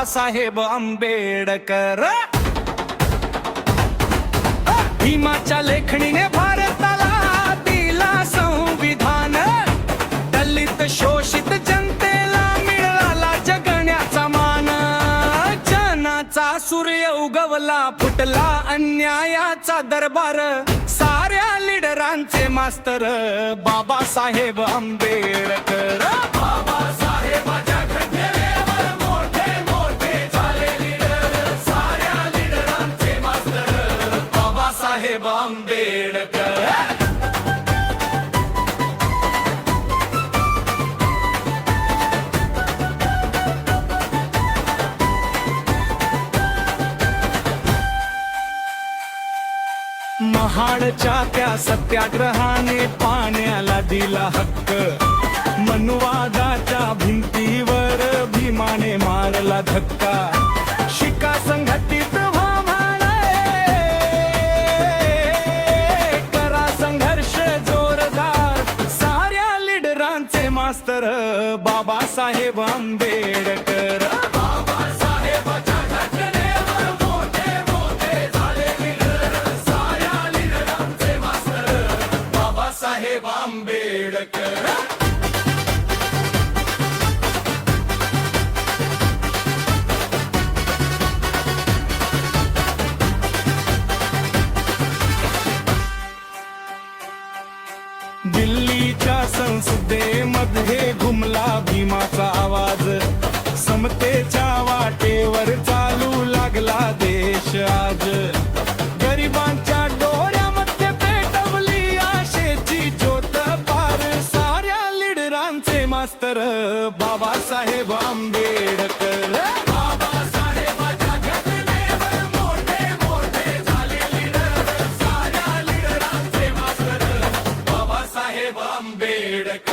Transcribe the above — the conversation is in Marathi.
बाबासाहेब आंबेडकर. भीमाच्या लेखणीने भारताला दिला संविधान. दलित शोषित जनतेला मिळाला जगण्याचा मान. जनाचा सूर्य उगवला, फुटला अन्यायाचा दरबार. साऱ्या लीडरांचे मास्तर बाबासाहेब आंबेडकर. बाबासाहेबाच्या घटनेवर मोठे मोठे झाले लीडर. साऱ्या लीडरांचे मास्तर बाबासाहेब आंबेडकर. महाडच्या त्या सत्याग्रहाने पाण्याला दिला हक्क. मनुवादाच्या भिंतीवर भीमाने मारला धक्का. शिका संघटित व्हा म्हणे, करा संघर्ष जोरदार. साऱ्या लीडरांचे मास्तर बाबासाहेब आंबेडकर. बाबासाहेबाच्या घटनेवर मोठे मोठे झाले लीडर. साऱ्या लीडरांचे मास्तर बाबासाहेब आंबेडकर. दिल्लीच्या संसदेमध्ये घुमला भीमाचा आवाज. समतेच्या वाटेवर चालू लागला देश आज. गरिबांच्या डोळ्यामध्ये पेटवली आशेची ज्योत पार. साऱ्या लीडरांचे मास्तर बाबासाहेब आंबेडकर. बाबासाहेबाच्या घटनेवर मोठे मोठे झाले लीडर. साऱ्या लीडरांचे मास्तर बाबासाहेब आंबेडकर.